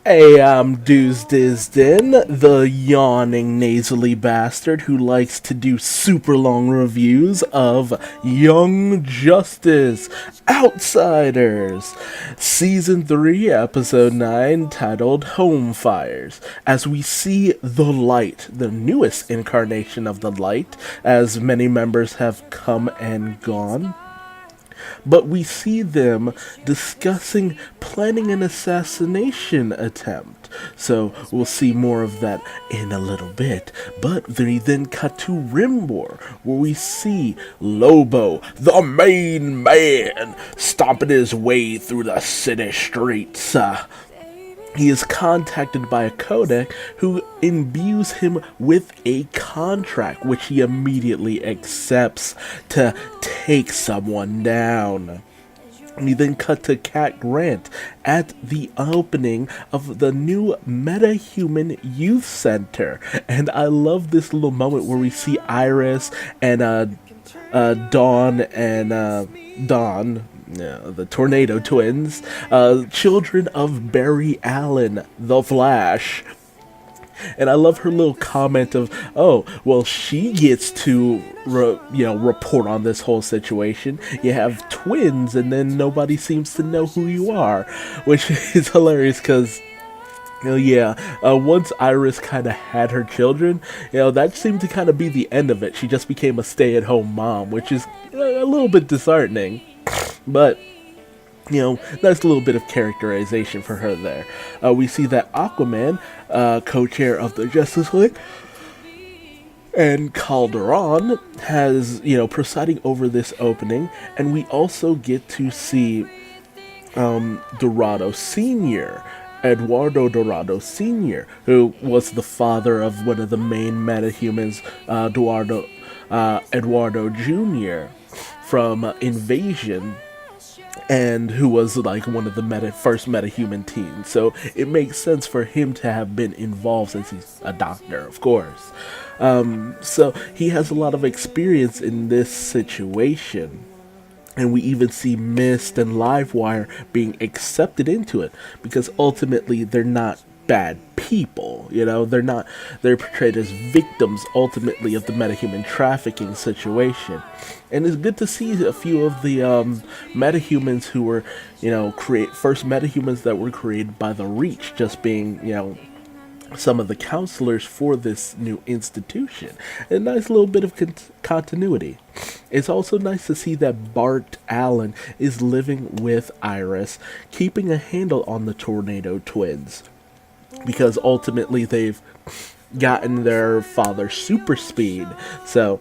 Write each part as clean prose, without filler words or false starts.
Hey, I'm Duuz-Diz-Din, the yawning nasally bastard who likes to do super long reviews of Young Justice Outsiders, Season 3, Episode 9, titled Home Fires, as we see the Light, the newest incarnation of the Light, as many members have come and gone. But we see them discussing planning an assassination attempt. So we'll see more of that in a little bit. But they then cut to Rimbor, where we see Lobo, the main man, stomping his way through the city streets. He is contacted by a codec who imbues him with a contract, which he immediately accepts to take someone down. We then cut to Cat Grant at the opening of the new Meta-Human Youth Center. And I love this little moment where we see Iris and Dawn and Dawn, the Tornado Twins, children of Barry Allen, the Flash. And I love her little comment of, oh, well, she gets to, report on this whole situation. You have twins, and then nobody seems to know who you are, which is hilarious because, once Iris kind of had her children, that seemed to kind of be the end of it. She just became a stay-at-home mom, which is a little bit disheartening. But, nice little bit of characterization for her there. We see that Aquaman, co-chair of the Justice League, and Calderon has, presiding over this opening, and we also get to see Dorado Sr., Eduardo Dorado Sr., who was the father of one of the main metahumans, Eduardo Jr., from Invasion, and who was like one of the first metahuman teens. So it makes sense for him to have been involved since he's a doctor, of course. So he has a lot of experience in this situation. And we even see Mist and Livewire being accepted into it because ultimately they're not bad people, they're portrayed as victims ultimately of the metahuman trafficking situation. And it's good to see a few of the metahumans who were, first metahumans that were created by the Reach just being, some of the counselors for this new institution. A nice little bit of continuity. It's also nice to see that Bart Allen is living with Iris, keeping a handle on the Tornado Twins, because ultimately they've gotten their father super speed. So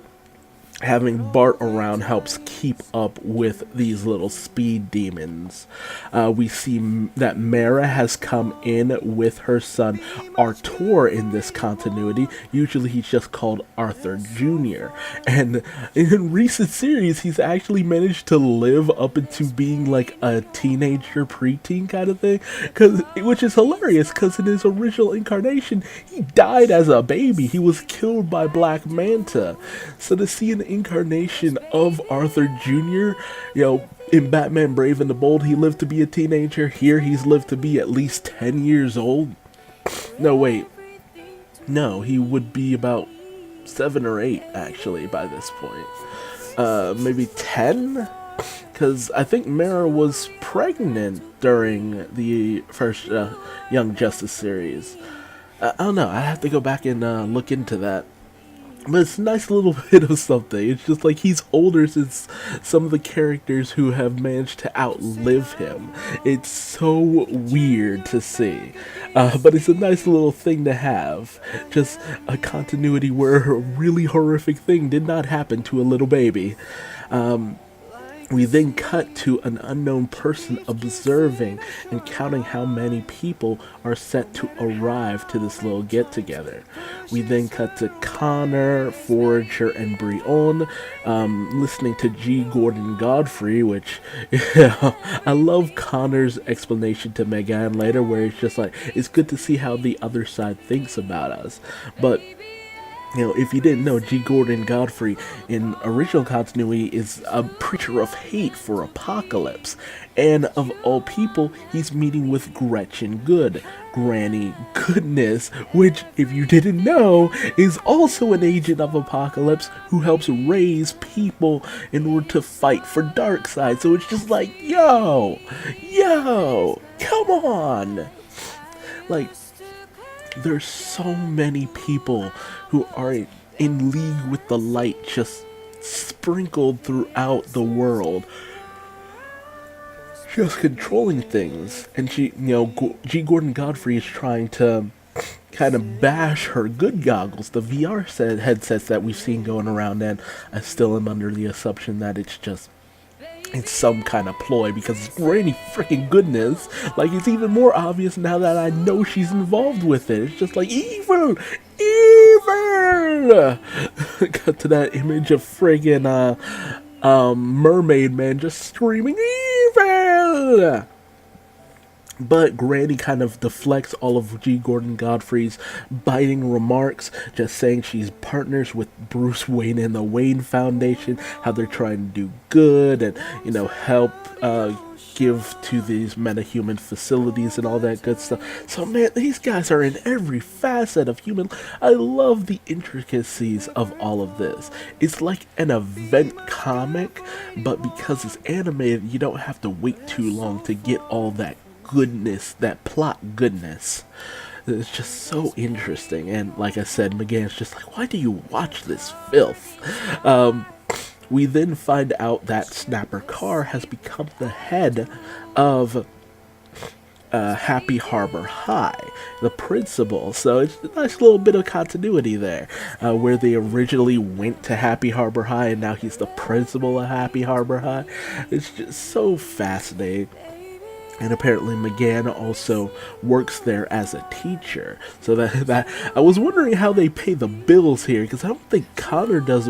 having Bart around helps keep up with these little speed demons. We see that Mara has come in with her son Artur in this continuity. Usually he's just called Arthur Jr. And in recent series, he's actually managed to live up into being like a teenager, preteen kind of thing. Which is hilarious, because in his original incarnation, he died as a baby. He was killed by Black Manta. So to see an incarnation of Arthur Jr., in Batman Brave and the Bold, he lived to be a teenager. Here, he's lived to be at least 10 years old. No, wait. No, he would be about 7 or 8, actually, by this point. Maybe 10? Because I think Mara was pregnant during the first Young Justice series. I don't know. I have to go back and look into that. But it's a nice little bit of something. It's just like he's older since some of the characters who have managed to outlive him. It's so weird to see. But it's a nice little thing to have. Just a continuity where a really horrific thing did not happen to a little baby. We then cut to an unknown person observing and counting how many people are set to arrive to this little get-together. We then cut to Connor, Forager, and Brion listening to G. Gordon Godfrey, which, I love Connor's explanation to Megan later, where it's just like, it's good to see how the other side thinks about us. But If you didn't know, G. Gordon Godfrey in original continuity is a preacher of hate for Apocalypse. And of all people, he's meeting with Gretchen Good, Granny Goodness, which, if you didn't know, is also an agent of Apocalypse who helps raise people in order to fight for Darkseid. So it's just like, yo, come on! Like, there's so many people who are in league with the light, just sprinkled throughout the world, just controlling things. And G. Gordon Godfrey is trying to kind of bash her good goggles, the VR headsets that we've seen going around, and I still am under the assumption that it's some kind of ploy, because it's Granny freaking Goodness. Like, it's even more obvious now that I know she's involved with it. It's just like, evil! Cut to that image of friggin' Mermaid Man just screaming, evil! But Granny kind of deflects all of G. Gordon Godfrey's biting remarks, just saying she's partners with Bruce Wayne and the Wayne Foundation, how they're trying to do good and, help give to these metahuman facilities and all that good stuff. So, man, these guys are in every facet of human. I love the intricacies of all of this. It's like an event comic, but because it's animated, you don't have to wait too long to get all that goodness, that plot goodness. It's just so interesting. And like I said, McGann's just like, why do you watch this filth? We then find out that Snapper Carr has become the head of Happy Harbor High, the principal. So it's a nice little bit of continuity there, where they originally went to Happy Harbor High and now he's the principal of Happy Harbor High. It's just so fascinating. And apparently McGann also works there as a teacher. So that I was wondering how they pay the bills here, because I don't think Connor does,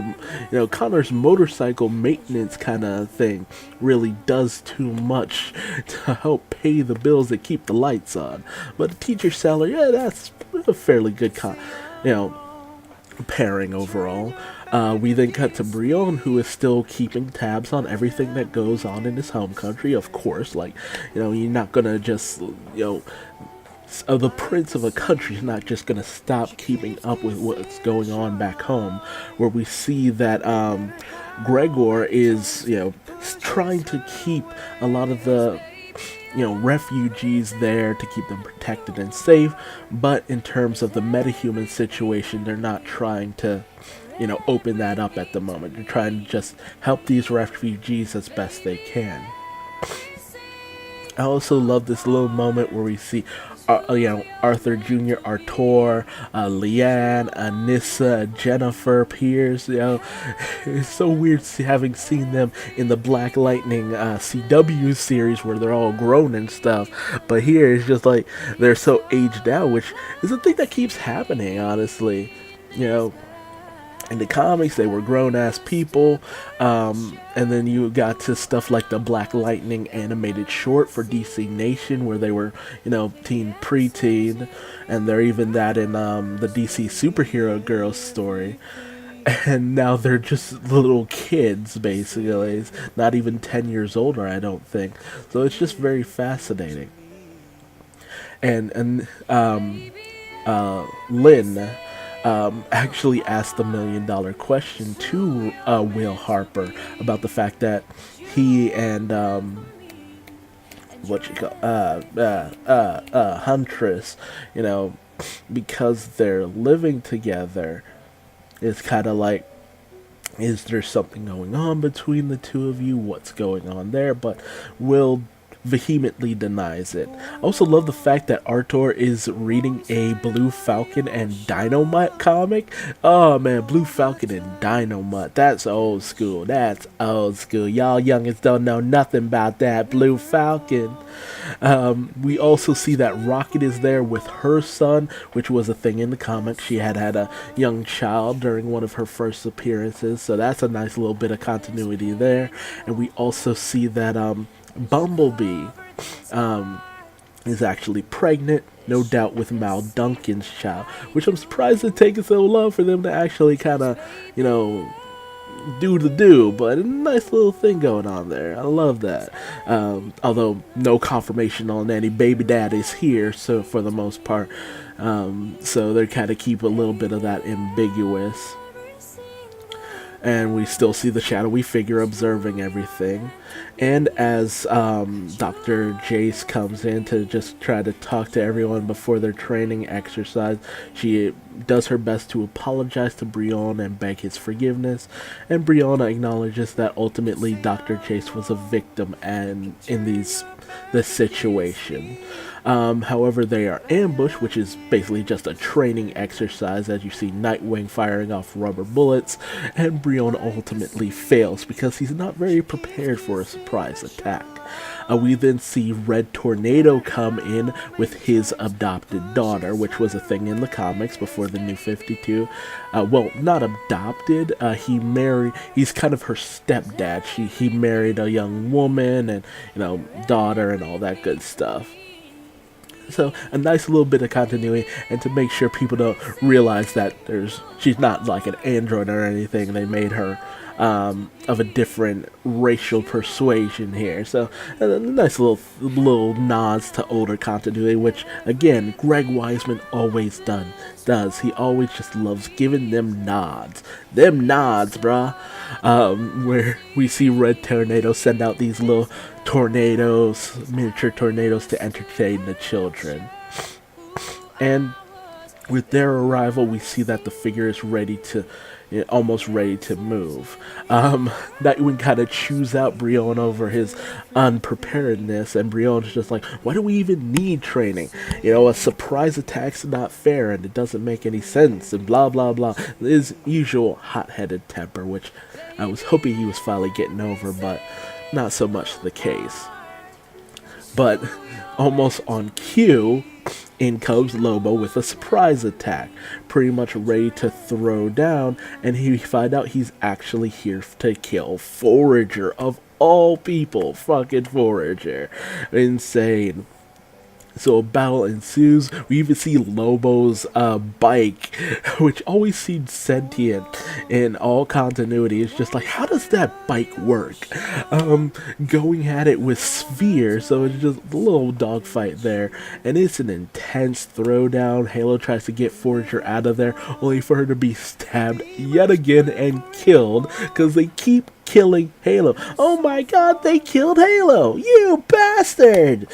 Connor's motorcycle maintenance kind of thing really does too much to help pay the bills that keep the lights on. But a teacher's salary, that's a fairly good pairing overall. We then cut to Brion, who is still keeping tabs on everything that goes on in his home country, of course. Like, you're not gonna just, the prince of a country is not just gonna stop keeping up with what's going on back home, where we see that, Gregor is, trying to keep a lot of the refugees there to keep them protected and safe, but in terms of the metahuman situation, they're not trying to, open that up at the moment. They're trying to just help these refugees as best they can. I also love this little moment where we see, Arthur Jr., Artur, Leanne, Anissa, Jennifer, Pierce. It's so weird having seen them in the Black Lightning CW series where they're all grown and stuff. But here it's just like they're so aged out, which is a thing that keeps happening, honestly. In the comics, they were grown-ass people, and then you got to stuff like the Black Lightning animated short for DC Nation, where they were, teen, preteen, and they're even that in the DC Superhero Girls story. And now they're just little kids, basically. It's not even 10 years older, I don't think. So it's just very fascinating. And Lynn actually asked the $1 million question to Will Harper about the fact that he and Huntress, because they're living together, it's kind of like, is there something going on between the two of you? What's going on there? But Will vehemently denies it. I also love the fact that Artur is reading a Blue Falcon and Dynamite comic. Oh man, Blue Falcon and Dynamite. That's old school. Y'all youngins don't know nothing about that Blue Falcon. We also see that Rocket is there with her son, which was a thing in the comics. She had a young child during one of her first appearances, so that's a nice little bit of continuity there. And we also see that Bumblebee is actually pregnant, no doubt with Mal Duncan's child, which I'm surprised it's taken so long for them to actually kind of, you know, do the do, but a nice little thing going on there. I love that. Although no confirmation on any baby daddies here, so for the most part, so they kind of keep a little bit of that ambiguous. And we still see the shadowy figure observing everything. And as Dr. Jace comes in to just try to talk to everyone before their training exercise, she does her best to apologize to Brianna and beg his forgiveness. And Brianna acknowledges that ultimately Dr. Jace was a victim and in this situation. However, they are ambushed, which is basically just a training exercise, as you see Nightwing firing off rubber bullets, and Brianna ultimately fails because he's not very prepared for a surprise attack. We then see Red Tornado come in with his adopted daughter, which was a thing in the comics before the New 52. Well, not adopted. He's kind of her stepdad. He married a young woman and, you know, daughter and all that good stuff. So a nice little bit of continuity, and to make sure people don't realize that she's not like an android or anything. They made her of a different racial persuasion here. So a nice little nods to older continuity, which again Greg Weisman always does. He always just loves giving them nods. Them nods, bruh. Where we see Red Tornado send out these little miniature tornadoes to entertain the children. And with their arrival, we see that the figure is almost ready to move. Nightwing kind of chews out Brianna over his unpreparedness, and Brianna's just like, why do we even need training? You know, a surprise attack's not fair, and it doesn't make any sense, and blah, blah, blah. His usual hot-headed temper, which I was hoping he was finally getting over, but not so much the case. But almost on cue, in comes Lobo with a surprise attack, pretty much ready to throw down, and we find out he's actually here to kill Forager, of all people. Fucking Forager. Insane. So a battle ensues. We even see Lobo's bike, which always seemed sentient in all continuity. It's just like, how does that bike work? Going at it with Sphere, so it's just a little dogfight there. And it's an intense throwdown. Halo tries to get Forager out of there, only for her to be stabbed yet again and killed, because they keep killing Halo. Oh my god, they killed Halo! You bastard!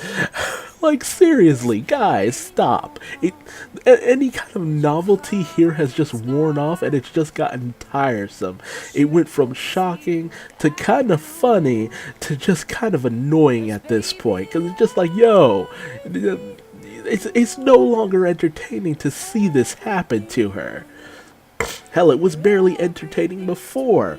Like, seriously, guys, stop. Any kind of novelty here has just worn off, and it's just gotten tiresome. It went from shocking to kind of funny to just kind of annoying at this point, because it's just like, yo, it's no longer entertaining to see this happen to her. Hell, it was barely entertaining before.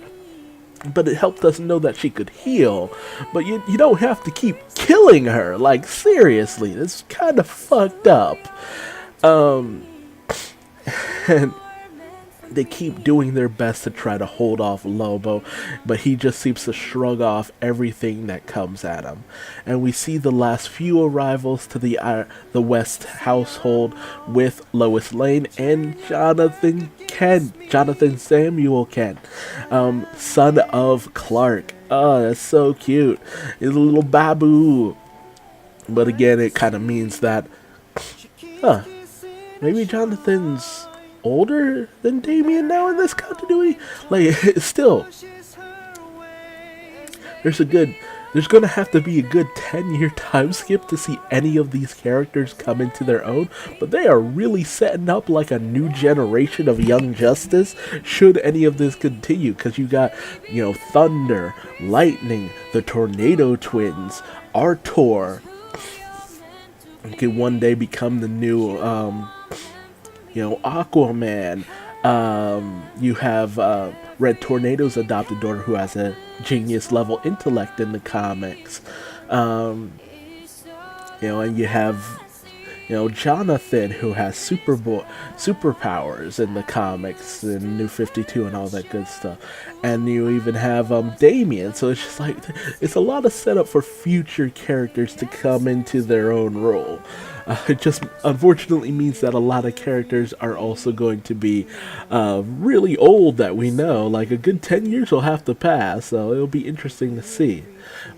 But it helped us know that she could heal. But you don't have to keep killing her. Like, seriously, it's kind of fucked up. And they keep doing their best to try to hold off Lobo, but he just seems to shrug off everything that comes at him. And we see the last few arrivals to the West household with Lois Lane and Jonathan Samuel Kent, son of Clark. Oh, that's so cute. He's a little babu. But again, it kind of means that, maybe Jonathan's older than Damian now in this continuity. Like, still, there's gonna have to be a good 10-year time skip to see any of these characters come into their own, but they are really setting up like a new generation of Young Justice should any of this continue, because you got, you know, Thunder, Lightning, the Tornado Twins, Artor, who could one day become the new Aquaman. You have Red Tornado's adopted daughter, who has a genius level intellect in the comics. And you have Jonathan, who has superpowers in the comics and New 52 and all that good stuff. And you even have Damien, so it's just like, it's a lot of setup for future characters to come into their own role. It just unfortunately means that a lot of characters are also going to be really old that we know. Like a good 10 years will have to pass, so it'll be interesting to see.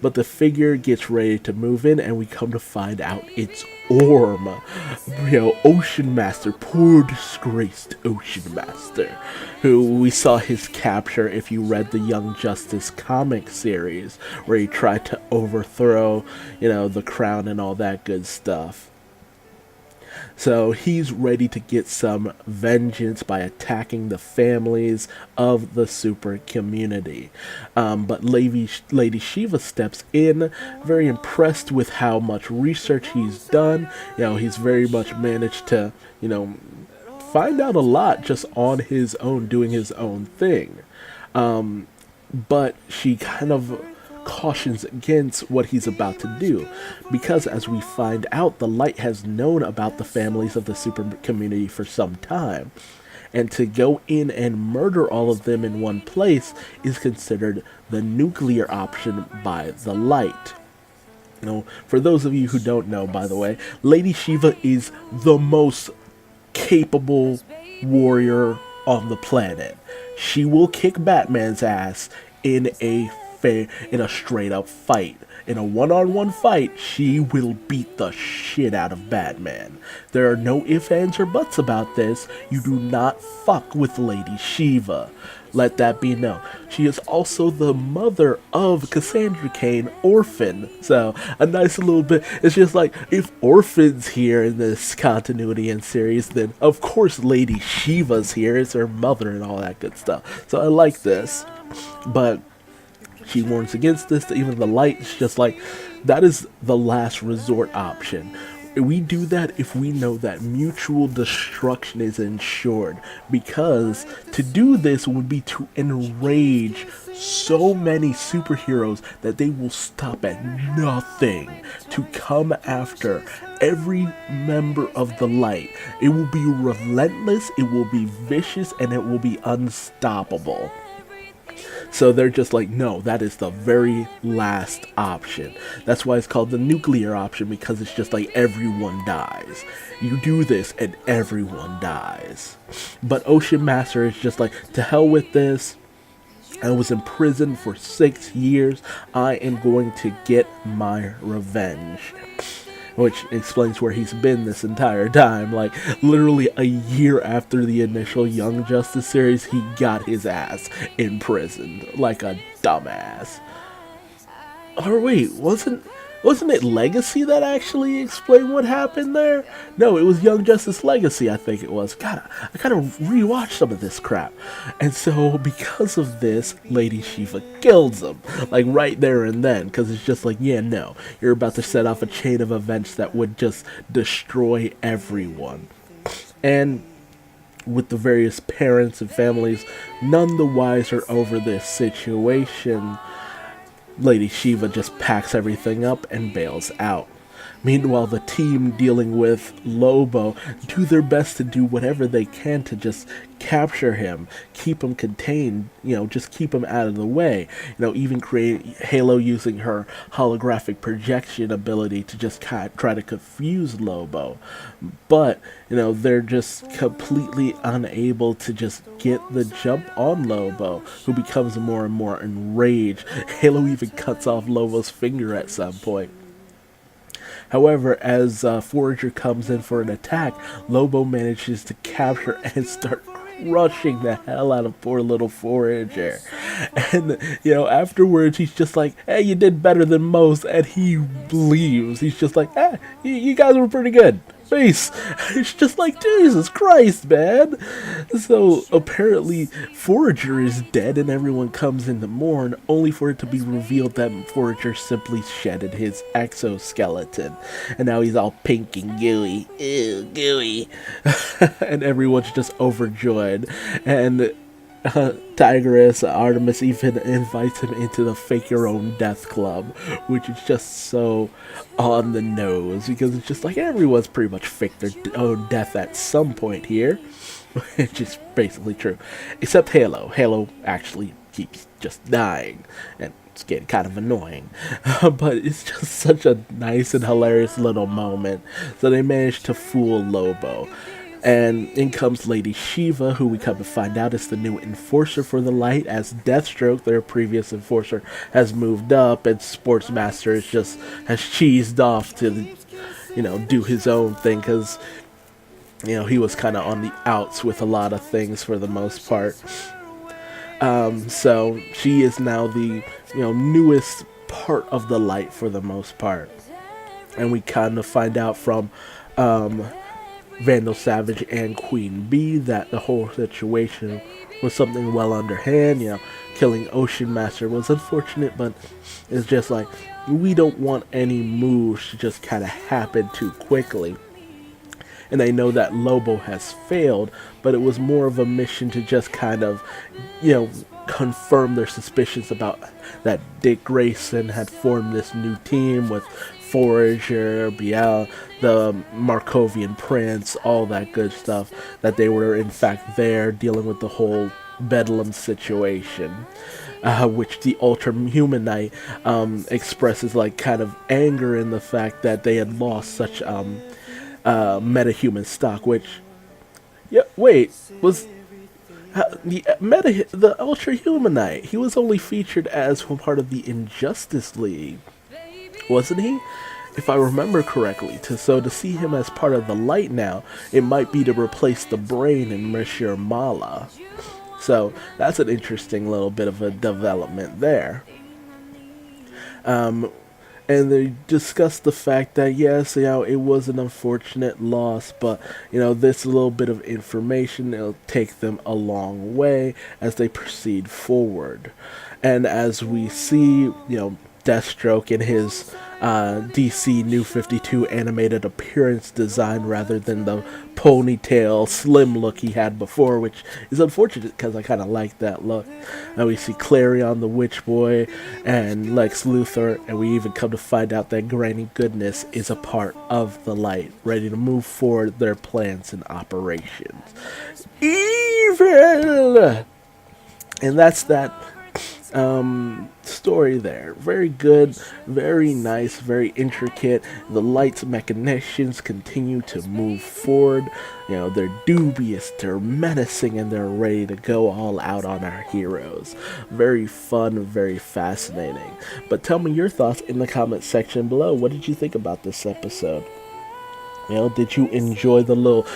But the figure gets ready to move in, and we come to find out it's Orm. Ocean Master, poor disgraced Ocean Master, who we saw his capture if you read the Young Justice comic series, where he tried to overthrow, the crown and all that good stuff. So he's ready to get some vengeance by attacking the families of the super community. But Lady Shiva steps in, very impressed with how much research he's done. He's very much managed to, find out a lot just on his own, doing his own thing. But she kind of cautions against what he's about to do, because as we find out, the Light has known about the families of the super community for some time, and to go in and murder all of them in one place is considered the nuclear option by the Light. For those of you who don't know, by the way, Lady Shiva is the most capable warrior on the planet. She will kick Batman's ass in a straight up fight. In a one-on-one fight, she will beat the shit out of Batman. There are no ifs, ands, or buts about this. You do not fuck with Lady Shiva. Let that be known. She is also the mother of Cassandra Cain, Orphan. So, a nice little bit. It's just like, if Orphan's here in this continuity and series, then of course Lady Shiva's here. It's her mother and all that good stuff. So I like this. But she warns against this. Even the Light is just like, that is the last resort option. We do that if we know that mutual destruction is ensured, because to do this would be to enrage so many superheroes that they will stop at nothing to come after every member of the Light. It will be relentless, it will be vicious, and it will be unstoppable. So they're just like, no, that is the very last option. That's why it's called the nuclear option, because it's just like everyone dies. You do this and everyone dies. But Ocean Master is just like, to hell with this. I was in prison for 6 years. I am going to get my revenge. Which explains where he's been this entire time. Like, literally a year after the initial Young Justice series, he got his ass imprisoned like a dumbass. Or wait, wasn't it Legacy that actually explained what happened there? No, it was Young Justice Legacy, I think it was. God, I gotta rewatch some of this crap. And so, because of this, Lady Shiva kills him. Like, right there and then. Because it's just like, yeah, no. You're about to set off a chain of events that would just destroy everyone. And with the various parents and families none the wiser over this situation, Lady Shiva just packs everything up and bails out. Meanwhile, the team dealing with Lobo do their best to do whatever they can to just capture him, keep him contained, just keep him out of the way. Even create Halo using her holographic projection ability to just try to confuse Lobo. But, they're just completely unable to just get the jump on Lobo, who becomes more and more enraged. Halo even cuts off Lobo's finger at some point. However, as Forager comes in for an attack, Lobo manages to capture and start crushing the hell out of poor little Forager. And, afterwards he's just like, hey, you did better than most, and he leaves. He's just like, you guys were pretty good. Peace. It's just like, Jesus Christ, man. So apparently Forager is dead and everyone comes in to mourn, only for it to be revealed that Forager simply shedded his exoskeleton. And now he's all pink and gooey. Ew, gooey. And everyone's just overjoyed. And Tigress, Artemis even invites him into the Fake Your Own Death Club, which is just so on the nose because it's just like everyone's pretty much faked their own death at some point here, which is basically true, except Halo. Halo actually keeps just dying, and it's getting kind of annoying, but it's just such a nice and hilarious little moment. So they managed to fool Lobo. And in comes Lady Shiva, who we come to find out is the new enforcer for the light, as Deathstroke, their previous enforcer, has moved up, and Sportsmaster has cheesed off to, do his own thing, because, he was kind of on the outs with a lot of things for the most part. So she is now the, newest part of the light for the most part. And we kind of find out from, Vandal Savage and Queen Bee that the whole situation was something well underhand. Killing Ocean Master was unfortunate, but it's just like we don't want any moves to just kind of happen too quickly. And they know that Lobo has failed, but it was more of a mission to just kind of, confirm their suspicions about that Dick Grayson had formed this new team with Forager, Biel, the Markovian Prince, all that good stuff, that they were in fact there dealing with the whole Bedlam situation, which the Ultra Human Knight expresses like kind of anger in the fact that they had lost such metahuman stock, which, was the Ultra Human Knight. He was only featured as part of the Injustice League, wasn't he? If I remember correctly. So to see him as part of the light now, it might be to replace the Brain in Monsieur Mala. So that's an interesting little bit of a development there. And they discussed the fact that yes, it was an unfortunate loss, but this little bit of information, it'll take them a long way as they proceed forward. And as we see, Deathstroke in his DC New 52 animated appearance design rather than the ponytail slim look he had before, which is unfortunate because I kind of like that look. And we see Clarion the Witch Boy and Lex Luthor, and we even come to find out that Granny Goodness is a part of the light, ready to move forward their plans and operations. Evil! And that's that story there. Very good, very nice, very intricate. The light's machinations continue to move forward. They're dubious, they're menacing, and they're ready to go all out on our heroes. Very fun, very fascinating. But tell me your thoughts in the comment section below. What did you think about this episode? Did you enjoy the little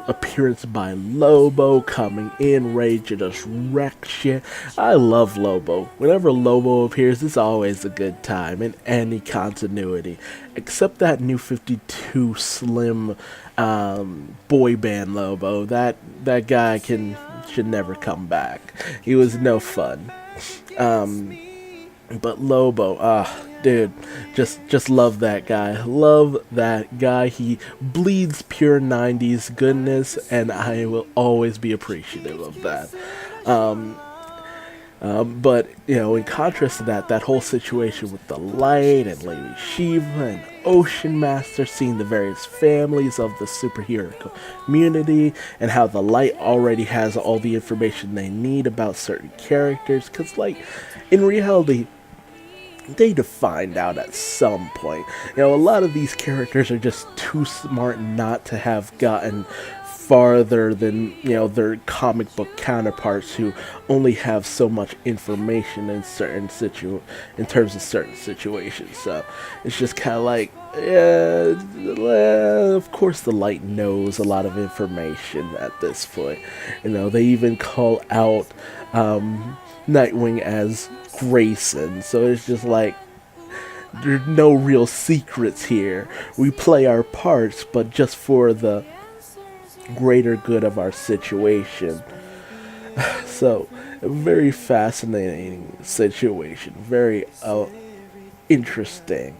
appearance by Lobo coming in, ready to just wreck shit? I love Lobo. Whenever Lobo appears, it's always a good time in any continuity. Except that New 52 Slim boy band Lobo. That guy should never come back. He was no fun. But Lobo, dude, just love that guy. Love that guy. He bleeds pure 90s goodness, and I will always be appreciative of that. But, in contrast to that whole situation with the light and Lady Shiva and Ocean Master, seeing the various families of the superhero community, and how the light already has all the information they need about certain characters, because, in reality, they'd have find out at some point. A lot of these characters are just too smart not to have gotten farther than, their comic book counterparts who only have so much information in in terms of certain situations. So it's just kind of like, of course the light knows a lot of information at this point. They even call out Nightwing as Grayson, so it's just like there's no real secrets here. We play our parts, but just for the greater good of our situation. So, a very fascinating situation. Very interesting.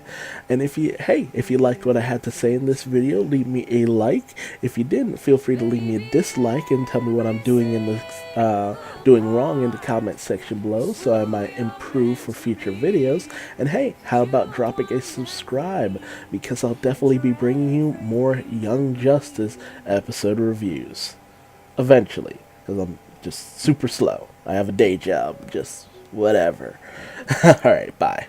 And if you liked what I had to say in this video, leave me a like. If you didn't, feel free to leave me a dislike and tell me what I'm doing doing wrong in the comment section below, so I might improve for future videos. And hey, how about dropping a subscribe, because I'll definitely be bringing you more Young Justice episode reviews eventually, because I'm just super slow. I have a day job, just whatever. Alright, bye.